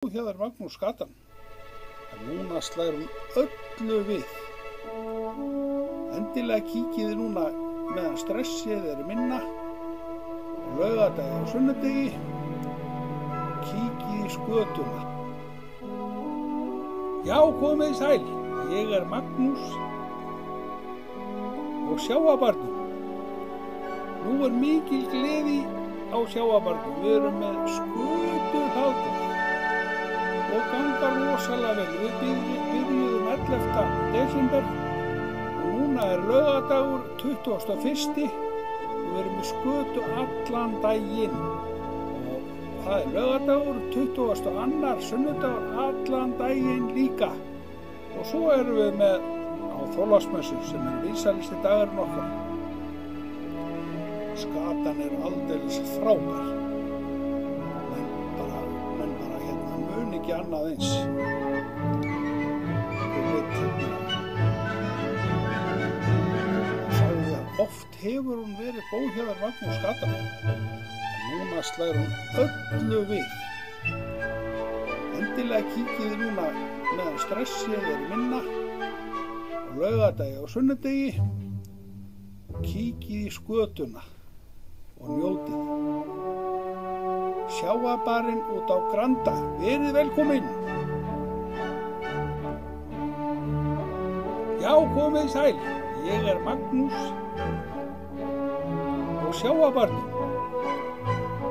Hér er Magnús Gatan, en núna slær hún öllu við. Endilega kíkið núna meðan stressið er minna, laugardegi og sunnudegi, kíkið í skötuna. Já, komið sæl, ég er Magnús og sjávarbarnum. Nú er mikil gleði á sjávarbarnum, við erum með skötuhlátur. Og ganga rosalega vel. Við byrjuðum 11. desember og núna er laugardagur 21. og við erum með skötu allan daginn. Og það er laugardagur 22. sunnudagur allan daginn líka. Og svo erum við með á Þorláksmessu sem er vinsælasti dagurinn okkar. Skatan er aldeilis frábær. Ekki annað eins. Sagði að oft hefur hún verið góð hér Magnús Gatan, en núna slær hún öllu við. Endilega kíkið núna meðan stressið er minna, á laugardegi og sunnudegi, og kíkið í skötuna og njótið. Sjávarbarinn út á Granda, verið velkomin. Já, komið sæl, ég er Magnús og sjávarbarnum.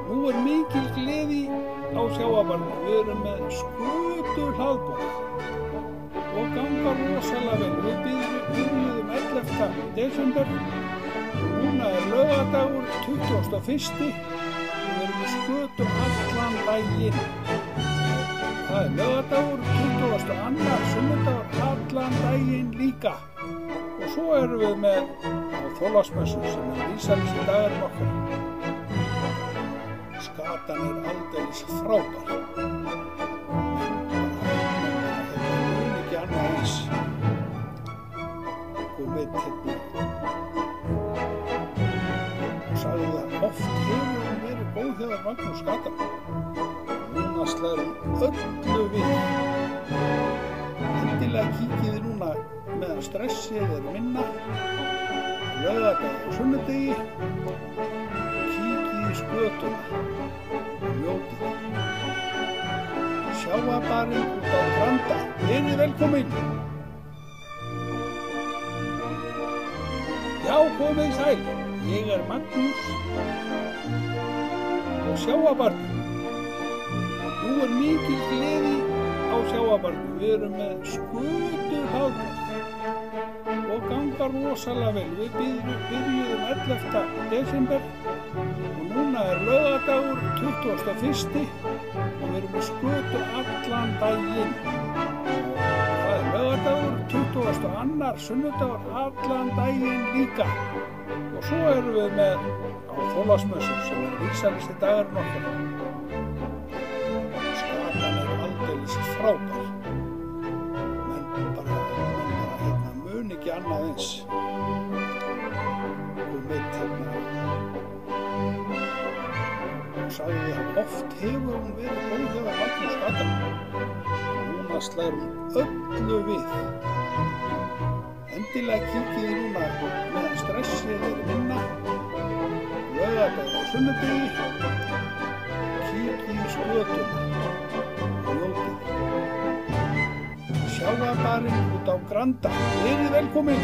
Nú er mikil gleði á sjávarbarnum, við erum með skötuhlaðborð og ganga rosalega vel. Við byrjuðum 11. desember og núna er laugardagur 21. Við erum með skötu allan daginn. Það er laugardagur 22. sunnudagur allan daginn líka. Og svo erum við með á Þorláksmessu sem er vinsælasti dagurinn okkar. Skatan er aldeilis frábær. Mun ekki annað eins. Komið og sagði að oft hefur góð hér Magnús Gatan, núna slær hún öllu við. Endilega kíkið núna meðan stressið er minna, laugardegi og sunnudegi, kíkið í skötuna og njótið. Sjávarbarinn út á Granda, verið velkomin. Já, komið sæl, ég er Magnús og sjávarbarnum. Nú er mikil gleði á sjávarbarnum, við erum með skötuhlaðborð og ganga rosalega vel. Við byrjuðum 11. desember og núna er laugardagur 21. og við erum með skötu allan daginn. Það er laugardagur 22. sunnudagur allan daginn líka. Og svo erum við með á Þorláksmessu sem er vinsælasti dagurinn okkar. Skatan er aldeilis frábær. Men bara mun ekki annað eins. Og sagði að oft hefur hún verið góð hér Magnús Gatan, núna slær hún öllu við. Endilega kíkið núna meðan stressið er minna, laugardegi og sunnudegi, kíkið í skötuna og njótið. Sjávarbarinn út á Granda, verið velkomin.